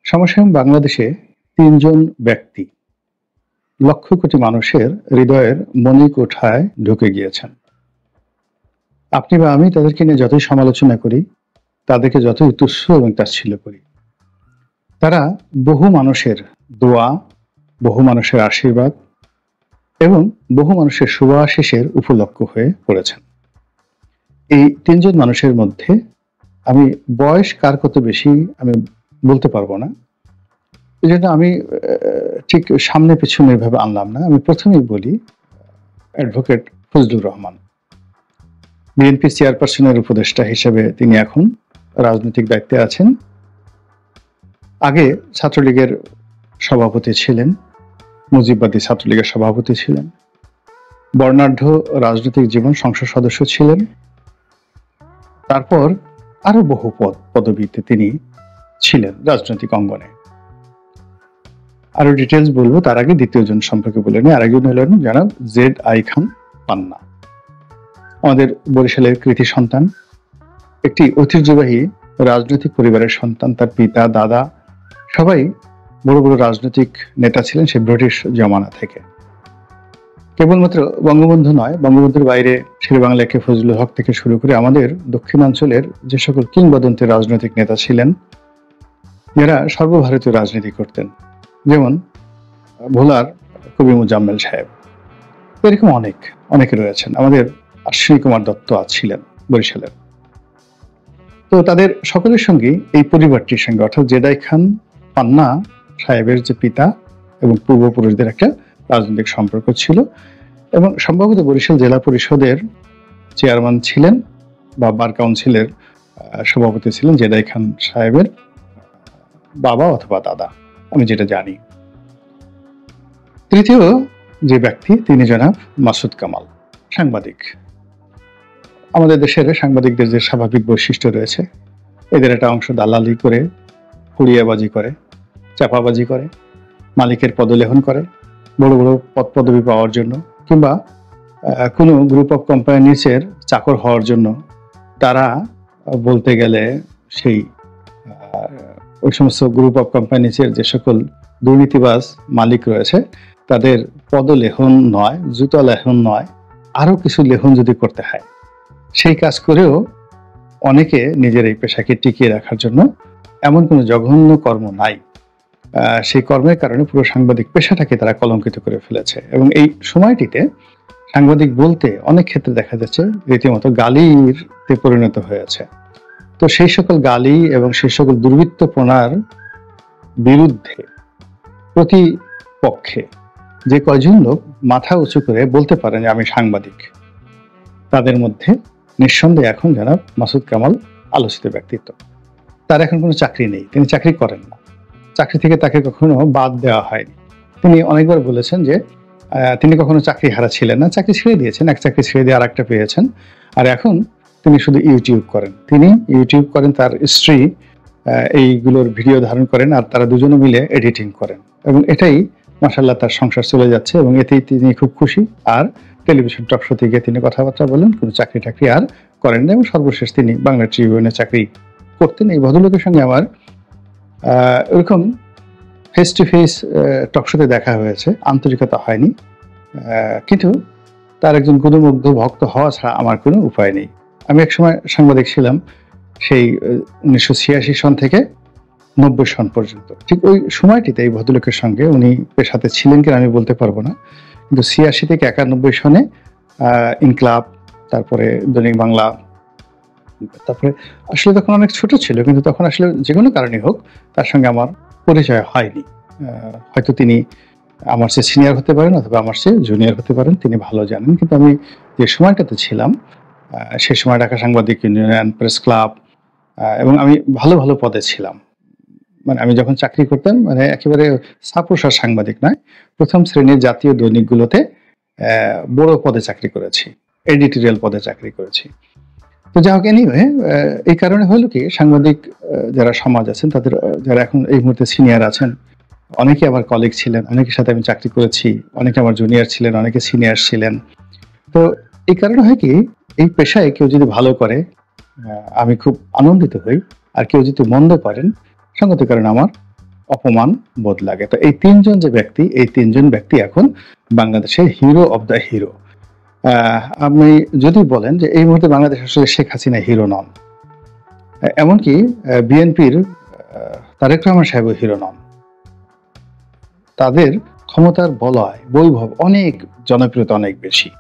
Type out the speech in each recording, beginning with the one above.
সমসাময়িক বাংলাদেশে ৩ জন ব্যক্তি লক্ষ কোটি মানুষের হৃদয়ের মণিকোঠায় ঢুকে গিয়েছেন। আপনি বা আমি তাদেরকে নিয়ে যতই সমালোচনা করি, তাদেরকে যতই তুচ্ছ এবং তাচ্ছিল্য করি, তারা বহু মানুষের দোয়া, বহু মানুষের আশীর্বাদ এবং বহু মানুষের শুভাশিসের উপলক্ষ হয়ে পড়েছেন। এই ৩ জন মানুষের মধ্যে আমি বয়স কার কত বেশি আমি বলতে পারবো না। এজন্য আমি ঠিক সামনে পিছনে এভাবে আনলাম না। আমি প্রথমেই বলি অ্যাডভোকেট ফজলুর রহমান। বিএনপি চেয়ারপারসনের উপদেষ্টা হিসেবে তিনি এখন রাজনৈতিক দায়িত্বে আছেন। আগে ছাত্রলীগের সভাপতি ছিলেন, মুজিববাদী ছাত্রলীগের সভাপতি ছিলেন। বর্ণাঢ্য রাজনৈতিক জীবন, সংসদ সদস্য ছিলেন। তারপর আরো বহু পদবিতে তিনি ছিলেন রাজনৈতিক অঙ্গনে। আরো ডিটেলস বলবো, তার আগে দ্বিতীয় জন সম্পর্কে বলে নিই। আরেকজন হলেন জনাব জেড.আই খান পান্না, আমাদের বরিশালের কৃতি সন্তান, একটি ঐতিহ্যবাহী রাজনৈতিক পরিবারের সন্তান। তার পিতা, দাদা সবাই বড় বড় রাজনৈতিক নেতা ছিলেন সেই ব্রিটিশ জমানা থেকে। কেবলমাত্র বঙ্গবন্ধু নয়, বঙ্গবন্ধুর বাইরে শেরেবাংলা একে ফজলুল হক থেকে শুরু করে আমাদের দক্ষিণাঞ্চলের যে সকল কিংবদন্তি রাজনৈতিক নেতা ছিলেন, যারা সর্বভারতীয় রাজনীতি করতেন, যেমন ভোলার কবি মুজাম্মেল সাহেব, এরকম অনেকে রয়েছেন। আমাদের অশ্বিনী কুমার দত্ত ছিলেন বরিশালের। তো তাদের সকলের সঙ্গে এই পরিবারটির সঙ্গে, অর্থাৎ জেড.আই খান পান্না সাহেবের যে পিতা এবং পূর্বপুরুষদের একটা রাজনৈতিক সম্পর্ক ছিল, এবং সম্ভবত বরিশাল জেলা পরিষদের চেয়ারম্যান ছিলেন বা বার কাউন্সিলের সভাপতি ছিলেন জেড.আই খান সাহেবের বাবা অথবা দাদা, আমি যেটা জানি। তৃতীয় যে ব্যক্তি, তিনি জনাব মাসুদ কামাল, সাংবাদিক। আমাদের দেশের সাংবাদিকদের যে স্বাভাবিক বৈশিষ্ট্য রয়েছে, এদের একটা অংশ দালালি করে, হুড়িয়াবাজি করে, চাপাবাজি করে, মালিকের পদলেহন করে বড় বড় পদ পদবি পাওয়ার জন্য, কিংবা কোনো গ্রুপ অফ কোম্পানির নিচের চাকর হওয়ার জন্য। তারা বলতে গেলে সেই ওই সমস্ত গ্রুপ অফ কোম্পানি নিচের যে সকল দুর্নীতিবাজ মালিক রয়েছে, তাদের পদলেহন নয়, জুতা লেহন নয়, আরো কিছু লেহন যদি করতে হয়, সেই কাজ করেও অনেকে নিজের এই পেশাকে টিকিয়ে রাখার জন্য এমন কোনো জঘন্য কর্ম নাই, সেই কর্মের কারণে পুরো সাংবাদিক পেশাটাকে তারা কলঙ্কিত করে ফেলেছে। এবং এই সময়টিতে সাংবাদিক বলতে অনেক ক্ষেত্রে দেখা যাচ্ছে রীতিমতো গালিতে পরিণত হয়েছে। তো সেই সকল গালি এবং সেই সকল দুর্বৃত্তপনার বিরুদ্ধে প্রতিপক্ষে যে কয়জন লোক মাথা উঁচু করে বলতে পারেন যে আমি সাংবাদিক, তাদের মধ্যে নিঃসন্দেহে এখন জনাব মাসুদ কামাল আলোচিত ব্যক্তিত্ব। তার এখন কোনো চাকরি নেই, তিনি চাকরি করেন না, চাকরি থেকে তাকে কখনো বাদ দেওয়া হয়নি। তিনি অনেকবার বলেছেন যে তিনি কখনো চাকরি হারা ছিলেন না, চাকরি ছেড়ে দিয়েছেন, এক চাকরি ছেড়ে দিয়ে আরেকটা পেয়েছেন, আর এখন তিনি শুধু ইউটিউব করেন। তিনি ইউটিউব করেন, তার স্ত্রী এইগুলোর ভিডিও ধারণ করেন, আর তারা দুজনে মিলে এডিটিং করেন, এবং এটাই মাশাআল্লাহ তার সংসার চলে যাচ্ছে, এবং এতেই তিনি খুব খুশি। আর টেলিভিশন টক শোতে গিয়ে তিনি কথাবার্তা বলেন, কোনো চাকরি টাকরি আর করেন না, এবং সর্বশেষ তিনি বাংলা ট্রিবিউনে চাকরি করতেন। এই ভদ্রলোকের সঙ্গে আমার এরকম ফেস টু ফেস টক শোতে দেখা হয়েছে, আন্তরিকতা হয়নি, কিন্তু তার একজন গুণমুগ্ধ ভক্ত হওয়া ছাড়া আমার কোনো উপায় নেই। আমি একসময় সাংবাদিক ছিলাম, সেই 1986 সন থেকে 90 সন পর্যন্ত। ঠিক ওই সময়টিতে এই ভদ্রলোকের সঙ্গে, উনি পেশাতে ছিলেন কিনা আমি বলতে পারবো না, কিন্তু 86 থেকে 91 সনে ইনকলাব, তারপরে দৈনিক বাংলা, তারপরে আসলে তখন অনেক ছোট ছিল, কিন্তু তখন আসলে যে কোনো কারণে হোক তার সঙ্গে আমার পরিচয় হয়নি। হয়তো তিনি আমার চেয়ে সিনিয়র হতে পারেন অথবা আমার চেয়ে জুনিয়র হতে পারেন, তিনি ভালো জানেন। কিন্তু আমি যে সময়টাতে ছিলাম, সেই সময় ঢাকা সাংবাদিক ইউনিয়ন, প্রেস ক্লাব, এবং আমি ভালো ভালো পদে ছিলাম। মানে আমি যখন চাকরি করতাম, মানে একেবারে সাপোসার সাংবাদিক নয়, প্রথম শ্রেণীর জাতীয় দৈনিকগুলোতে বড় পদে চাকরি করেছি, এডিটোরিয়াল পদে চাকরি করেছি। তো যাই হোক, এনিওয়ে, এই কারণে হলো কি, সাংবাদিক যারা সমাজ আছেন, তাদের যারা এখন এই মুহূর্তে সিনিয়র আছেন, অনেকে আমার কলিগ ছিলেন, অনেকের সাথে আমি চাকরি করেছি, অনেকে আমার জুনিয়র ছিলেন, অনেকে সিনিয়র ছিলেন। তো এই কারণে হয় কি, এই পেশায় কেউ যদি ভালো করে আমি খুব আনন্দিত হই, আর কেউ যদি মন্দ করেন সঙ্গত কারণে আমার অপমান বোধ লাগে। তো এই তিনজন যে ব্যক্তি, এই তিনজন ব্যক্তি এখন বাংলাদেশের হিরো অব দ্য হিরো। আপনি যদি বলেন যে এই মুহূর্তে বাংলাদেশ আসলে শেখ হাসিনা হিরো নন, এমনকি বিএনপির তারেক রহমান সাহেবও হিরো নন। তাদের ক্ষমতার বলয় বৈভব অনেক, জনপ্রিয়তা অনেক বেশি।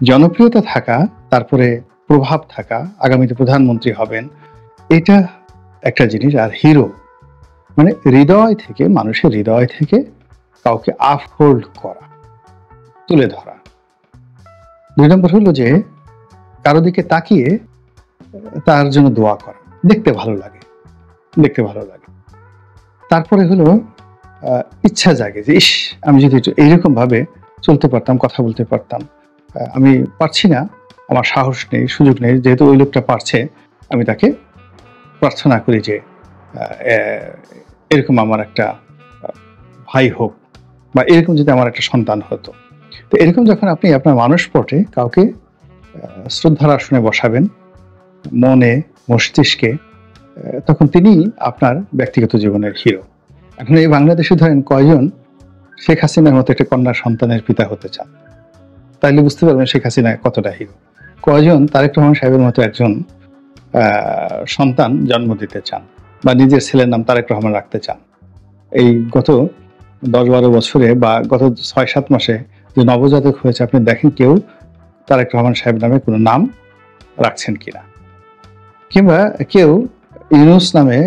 জনপ্রিয়তা থাকা, তারপরে প্রভাব থাকা, আগামীতে প্রধানমন্ত্রী হবেন, এটা একটা জিনিস। আর হিরো মানে হৃদয় থেকে, মানুষের হৃদয় থেকে কাউকে আপহোল্ড করা, তুলে ধরা। 2 নম্বর হলো যে কারো দিকে তাকিয়ে তার জন্য দোয়া করা, দেখতে ভালো লাগে, দেখতে ভালো লাগে। তারপরে হলো ইচ্ছা জাগে যে ইস, আমি যদি এইরকম ভাবে চলতে পারতাম, কথা বলতে পারতাম। আমি পারছি না, আমার সাহস নেই, সুযোগ নেই, যেহেতু ওই লোকটা পারছে, আমি তাকে প্রার্থনা করি যে এরকম আমার একটা ভাই হোক, বা এরকম যদি আমার একটা সন্তান হতো। তো এরকম যখন আপনি আপনার মানসপটে কাউকে শ্রদ্ধার আসনে বসাবেন, মনে মস্তিষ্কে, তখন তিনি আপনার ব্যক্তিগত জীবনের হিরো। এখন এই বাংলাদেশে ধরেন কয়জন শেখ হাসিনার মতো একটা কন্যা সন্তানের পিতা হতে চান, তাইলে বুঝতে পারবেন শেখ হাসিনা কতটা হিরো। কয়জন তারেক রহমান সাহেবের মতো একজন সন্তান জন্ম দিতে চান, বা নিজের ছেলের নাম তারেক রহমান রাখতে চান। এই গত 10-12 বছরে বা গত 6-7 মাসে যে নবজাতক হয়েছে, আপনি দেখেন কেউ তারেক রহমান সাহেব নামে কোনো নাম রাখছেন কিনা, কিংবা কেউ ইউনুস নামে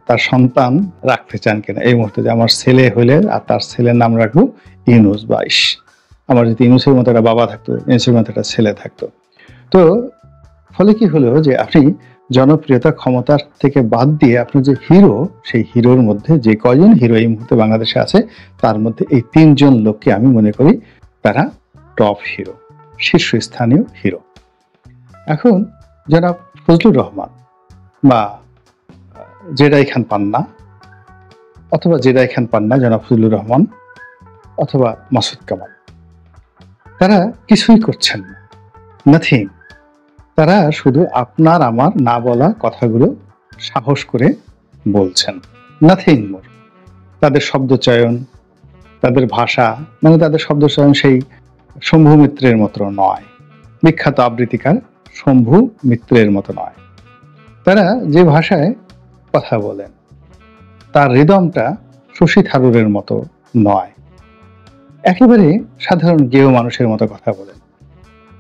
তার সন্তান রাখতে চান কিনা এই মুহূর্তে, যে আমার ছেলে হইলে আর তার ছেলের নাম রাখবো ইউনুস, বা ইস আমার যদি ইউনুসের মতো একটা বাবা থাকতো, ইউনুসের মতো একটা ছেলে থাকতো। তো ফলে কি হলো যে আপনি জনপ্রিয়তা, ক্ষমতার থেকে বাদ দিয়ে আপনার যে হিরো, সেই হিরোর মধ্যে যে কয়জন হিরো এই মুহূর্তে বাংলাদেশে আছে, তার মধ্যে এই 3 জন লোককে আমি মনে করি তারা টপ হিরো, শীর্ষস্থানীয় হিরো। এখন জনাব ফজলুর রহমান বা জেডাই খান পান্না, অথবা জেডাই খান পান্না, জনাব ফজলুর রহমান অথবা মাসুদ কামাল, তারা কিছুই করছেন না, নাথিং। তারা শুধু আপনার আমার না বলা কথাগুলো সাহস করে বলছেন, নাথিং মোর। তাদের শব্দচয়ন, তাদের ভাষা, মানে তাদের শব্দচয়ন সেই শম্ভু মিত্রের মতো নয়, বিখ্যাত আবৃত্তিকার শম্ভু মিত্রের মতো নয়। তারা যে ভাষায় কথা বলেন, তার রিদমটা শশী থারুরের মতো নয়, একেবারে সাধারণ গেয় মানুষের মতো কথা বলেন।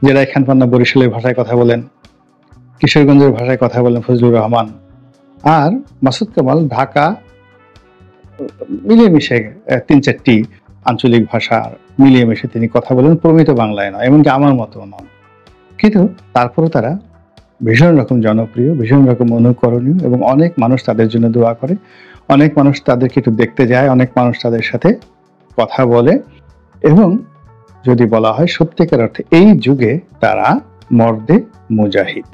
জেডাই খান পান্না বরিশালের ভাষায় কথা বলেন, কিশোরগঞ্জের ভাষায় কথা বলেন ফজলুর রহমান, আর মাসুদ কামাল ঢাকা মিলিয়ে মিশে 3-4টি আঞ্চলিক ভাষা মিলিয়ে মিশে তিনি কথা বলেন, প্রমিত বাংলায় নয়, এমনকি আমার মতো নন। কিন্তু তারপরও তারা ভীষণ রকম জনপ্রিয়, ভীষণ রকম অনুকরণীয়, এবং অনেক মানুষ তাদের জন্য দোয়া করে, অনেক মানুষ তাদেরকে একটু দেখতে যায়, অনেক মানুষ তাদের সাথে কথা বলে, এবং যদি বলা হয় সত্যিকার অর্থে এই যুগে তারা মর্দে মুজাহিদ।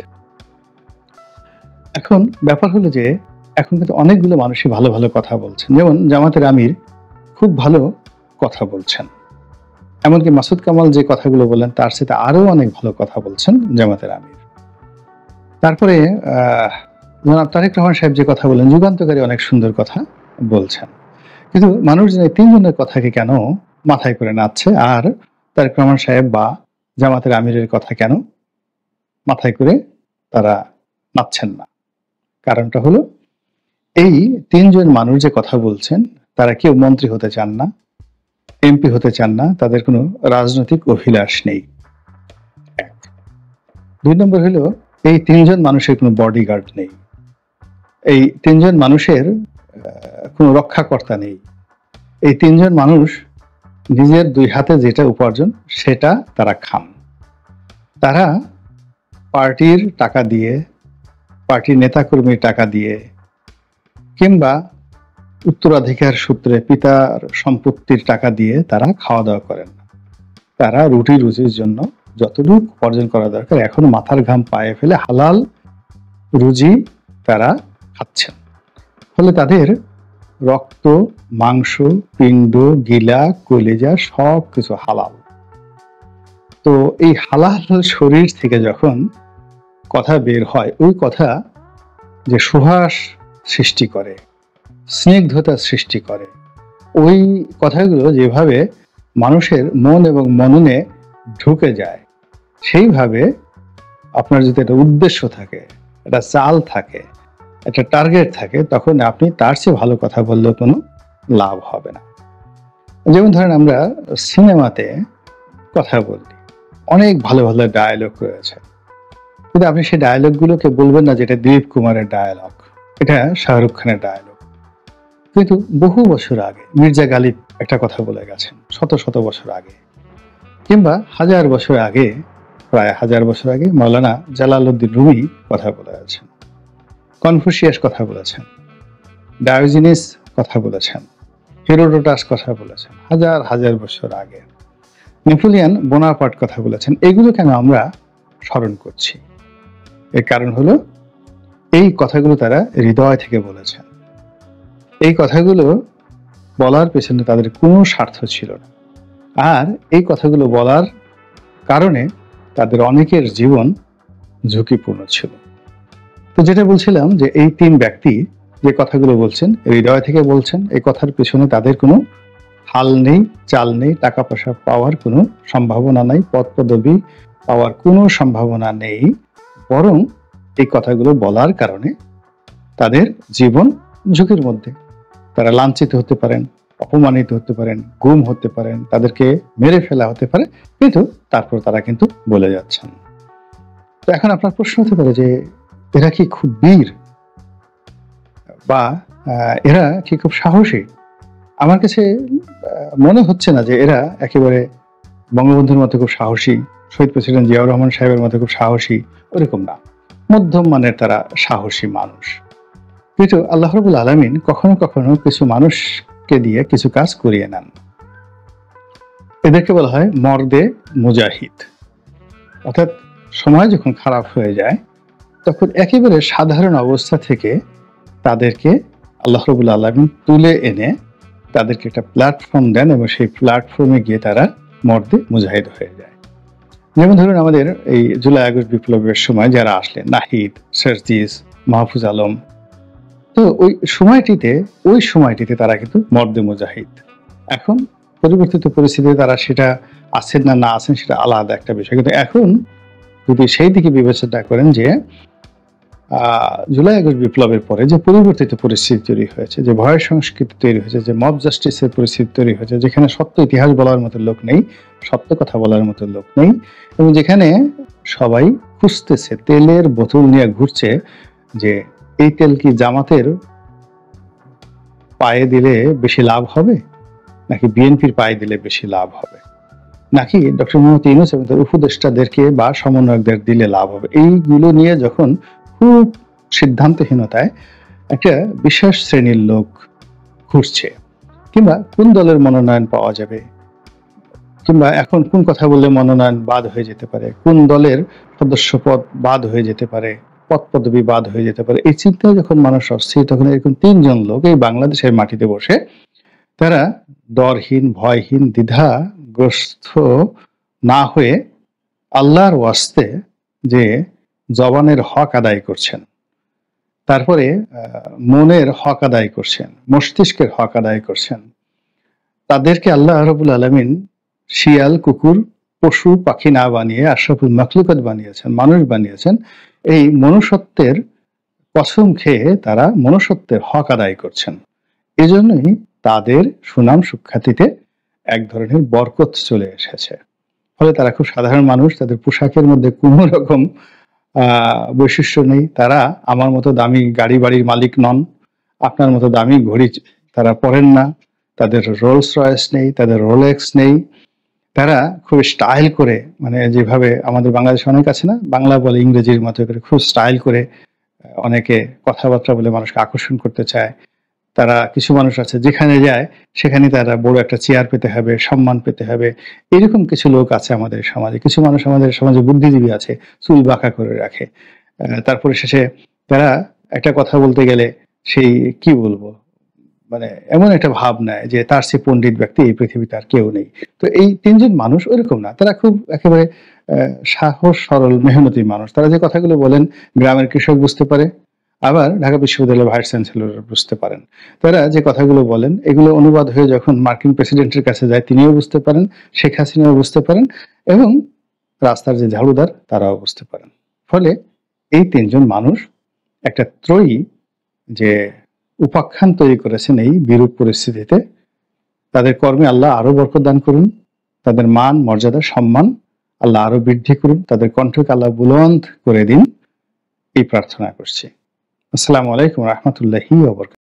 এখন ব্যাপার হলো যে এখন কিন্তু অনেকগুলো মানুষই ভালো ভালো কথা বলছেন, যেমন জামাতের আমির খুব ভালো কথা বলছেন, এমনকি মাসুদ কামাল যে কথাগুলো বলেন তার সাথে আরো অনেক ভালো কথা বলছেন জামাতের আমির। তারপরে জনাব তারেক রহমান সাহেব যে কথা বলেন, যুগান্তকারী অনেক সুন্দর কথা বলছেন, কিন্তু মানুষজন এই 3 জনের কথাকে কেন মাথায় করে নাচছে, আর তারেক রহমান সাহেব বা জামাতের আমিরের কথা কেন মাথায় করে তারা নাচছেন না? কারণটা হলো এই 3 জন মানুষ যে কথা বলছেন, তারা কেউ মন্ত্রী হতে চান না, এমপি হতে চান না, তাদের কোনো রাজনৈতিক অভিলাষ নেই। 2 নম্বর হলো এই 3 জন মানুষের কোনো বডিগার্ড নেই, এই 3 জন মানুষের কোনো রক্ষাকর্তা নেই। এই 3 জন মানুষ নিজের 2 হাতে যেটা উপার্জন সেটা তারা খান। তারা পার্টির টাকা দিয়ে, পার্টির নেতাকর্মীর টাকা দিয়ে, কিংবা উত্তরাধিকার সূত্রে পিতার সম্পত্তির টাকা দিয়ে তারা খাওয়া দাওয়া করেন না। তারা রুটি রুজির জন্য যতটুকু উপার্জন করা দরকার এখনো মাথার ঘাম পায়ে ফেলে হালাল রুজি তারা খাচ্ছেন। ফলে তাদের রক্ত, মাংস, পিণ্ড, গিলা, কলিজা সব কিছু হালাল। তো এই হালাল শরীর থেকে যখন কথা বের হয়, ওই কথা যে সুবাস সৃষ্টি করে, স্নিগ্ধতা সৃষ্টি করে। ওই কথাগুলো যেভাবে মানুষের মন এবং মননে ঢুকে যায়, সেইভাবে আপনার যদি একটা উদ্দেশ্য থাকে, একটা চাল থাকে, একটা টার্গেট থাকে, তখন আপনি তার চেয়ে ভালো কথা বললেও কোনো লাভ হবে না। যেমন ধরেন আমরা সিনেমাতে কথা বলি, অনেক ভালো ভালো ডায়ালগ রয়েছে, কিন্তু আপনি সেই ডায়ালগগুলোকে বলবেন না যে এটা দিলীপ কুমারের ডায়ালগ, এটা শাহরুখ খানের ডায়ালগ। কিন্তু বহু বছর আগে মির্জা গালিব একটা কথা বলে গেছেন, শত শত বছর আগে, কিংবা হাজার বছর আগে, প্রায় হাজার বছর আগে মৌলানা জালালউদ্দিন রুমি কথা বলে গেছেন, কনফুসিয়াস কথা বলেছেন, ডায়োজিনিস কথা বলেছেন, হেরোডোটাস কথা বলেছেন হাজার হাজার বছর আগে, নেপোলিয়ান বোনাপার্ট কথা বলেছেন। এগুলো কেন আমরা স্মরণ করছি? এর কারণ হলো এই কথাগুলো তারা হৃদয় থেকে বলেছেন। এই কথাগুলো বলার পেছনে তাদের কোনো স্বার্থ ছিল না, আর এই কথাগুলো বলার কারণে তাদের অনেকের জীবন ঝুঁকিপূর্ণ ছিল। তো যেটা বলছিলাম যে এই তিন ব্যক্তি যে কথাগুলো বলছেন, হৃদয় থেকে বলছেন, এই কথার পেছনে তাদের কোনো হাল নেই, চাল নেই, টাকা পয়সা পাওয়ার কোনো সম্ভাবনা নাই, পদ পদবি পাওয়ার কোনো সম্ভাবনা নেই, বরং এই কথাগুলো বলার কারণে তাদের জীবন ঝুঁকির মধ্যে। তারা লাঞ্ছিত হতে পারেন, অপমানিত হতে পারেন, গুম হতে পারেন, তাদেরকে মেরে ফেলা হতে পারে, কিন্তু তারপর তারা কিন্তু বলে যাচ্ছেন। তো এখন আপনার প্রশ্ন হতে পারে যে এরা কি খুব বীর, বা এরা কি খুব সাহসী? আমার কাছে মনে হচ্ছে না যে এরা একেবারে বঙ্গবন্ধুর মতো খুব সাহসী, শহীদ প্রেসিডেন্ট জিয়াউর রহমান সাহেবের মতো খুব সাহসী, ওরকম না। মধ্যম মানের তারা সাহসী মানুষ। কিন্তু আল্লাহ রাব্বুল আলামিন কখনো কখনো কিছু মানুষকে দিয়ে কিছু কাজ করিয়ে নেন। এদেরকে বলা হয় মর্দে মুজাহিদ। অর্থাৎ সময় যখন খারাপ হয়ে যায়, তখন একেবারে সাধারণ অবস্থা থেকে তাদেরকে আল্লাহ রাব্বুল আলামিন তুলে এনে তাদেরকে একটা প্ল্যাটফর্ম দেন, এবং সেই প্ল্যাটফর্মে গিয়ে তারা মর্দে মুজাহিদ হয়ে যায়। যেমন ধরুন আমাদের এই জুলাই আগস্ট বিপ্লবের সময় যারা আসলেন, নাহিদ, সার্জিস, মাহফুজ আলম, তো ওই সময়টিতে তারা কিন্তু মর্দে মুজাহিদ। এখন পরিবর্তিত পরিস্থিতিতে তারা সেটা আছেন না না আছেন সেটা আলাদা একটা বিষয়, কিন্তু এখন যদি সেই দিকে বিবেচনা করেন যে জুলাই আগস্ট বিপ্লবের পরে যে পরিবর্তিত পরিস্থিতি তৈরি হয়েছে, যে ভয় সংস্কৃতি তৈরি হয়েছে, যে মব জাস্টিসের পরিস্থিতি তৈরি হয়েছে, যেখানে সত্য ইতিহাস বলার মতো লোক নেই, সত্য কথা বলার মতো লোক নেই, এবং যেখানে সবাই খুঁজতেছে, তেলের বোতল নিয়ে ঘুরছে যে এই তেল কি জামাতের পায়ে দিলে বেশি লাভ হবে, নাকি বিএনপির পায়ে দিলে বেশি লাভ হবে, নাকি ডক্টর মোহাম্মদ ইউনূস এবং তার উপদেষ্টাদেরকে বা সমন্বয়কদের দিলে লাভ হবে, এইগুলো নিয়ে যখন খুব সিদ্ধান্তহীনতায় একটা বিশেষ শ্রেণীর লোক ঘুরছে, কিংবা কোন দলের মনোনয়ন পাওয়া যাবে, কিংবা এখন কোন কথা বললে মনোনয়ন বাদ হয়ে যেতে পারে, কোন দলের সদস্য পদ বাদ হয়ে যেতে পারে, পদ পদবি বাদ হয়ে যেতে পারে, এই চিন্তায় যখন মানুষ অস্থির, তখন এরকম তিনজন লোক এই বাংলাদেশের মাটিতে বসে তারা ডরহীন, ভয়হীন, দ্বিধাগ্রস্ত না হয়ে আল্লাহর ওয়াস্তে যে জবানের হক আদায় করছেন, তারপরে মনের হক আদায় করছেন, মস্তিষ্কের হক আদায় করছেন, তাদেরকে আল্লাহ রাব্বুল আলামিন শিয়াল, কুকুর, পশু পাখি না বানিয়ে আশরাফুল মাখলুকাত বানিয়েছেন, মানুষ বানিয়েছেন। এই মনুষ্যত্বের কসম খেয়ে তারা মনুষ্যত্বের হক আদায় করছেন। এজন্যই তাদের সুনাম সুখ্যাতিতে এক ধরনের বরকত চলে এসেছে। ফলে তারা খুব সাধারণ মানুষ, তাদের পোশাকের মধ্যে কোনো রকম বৈশিষ্ট্য নেই, তারা আমার মতো দামি গাড়ি বাড়ির মালিক নন, আপনার মতো দামি ঘড়ি তারা পরেন না, তাদের রোলস রয়েস নেই, তাদের রোলেক্স নেই, তারা খুব স্টাইল করে, মানে যেভাবে আমাদের বাংলাদেশে অনেক আছে না, বাংলা বলে ইংরেজির মতো করে খুব স্টাইল করে অনেকে কথাবার্তা বলে মানুষকে আকর্ষণ করতে চায়। তারা কিছু মানুষ আছে যেখানে যায় সেখানে তারা বড় একটা চেয়ার পেতে হবে, সম্মান পেতে হবে, এরকম কিছু লোক আছে আমাদের সমাজে। কিছু মানুষ আমাদের সমাজে বুদ্ধিজীবী আছে, চুল বাঁকা করে রাখে, তারপরে শেষে তারা একটা কথা বলতে গেলে সেই কি বলবো, মানে এমন একটা ভাব নেয় যে তার চেয়ে পণ্ডিত ব্যক্তি এই পৃথিবীতে আর কেউ নেই। তো এই তিনজন মানুষ ওইরকম না, তারা খুব একেবারে সাহস সরল মেহনতি মানুষ। তারা যে কথাগুলো বলেন গ্রামের কৃষক বুঝতে পারে, আবার ঢাকা বিশ্ববিদ্যালয়ের ভাইস চ্যান্সেলর বুঝতে পারেন। তারা যে কথাগুলো বলেন এগুলো অনুবাদ হয়ে যখন মার্কিন প্রেসিডেন্টের কাছে যায় তিনিও বুঝতে পারেন, শেখ হাসিনাও বুঝতে পারেন এবং রাস্তার যে ঝাড়ুদার তারাও বুঝতে পারেন। ফলে এই ৩ জন মানুষ একটা ত্রয়ী যে উপাখ্যান তৈরি করেছেন এই বিরূপ পরিস্থিতিতে। তাদের কর্মে আল্লাহ আরো বরকত দান করুন। তাদের মান, মর্যাদা, সম্মান আল্লাহ আরো বৃদ্ধি করুন। তাদের কণ্ঠকে আল্লাহ বুলন্দ করে দিন। এই প্রার্থনা করছি। আসসালামু আলাইকুম ওয়া রাহমাতুল্লাহি ওয়া বারাকাতুহু।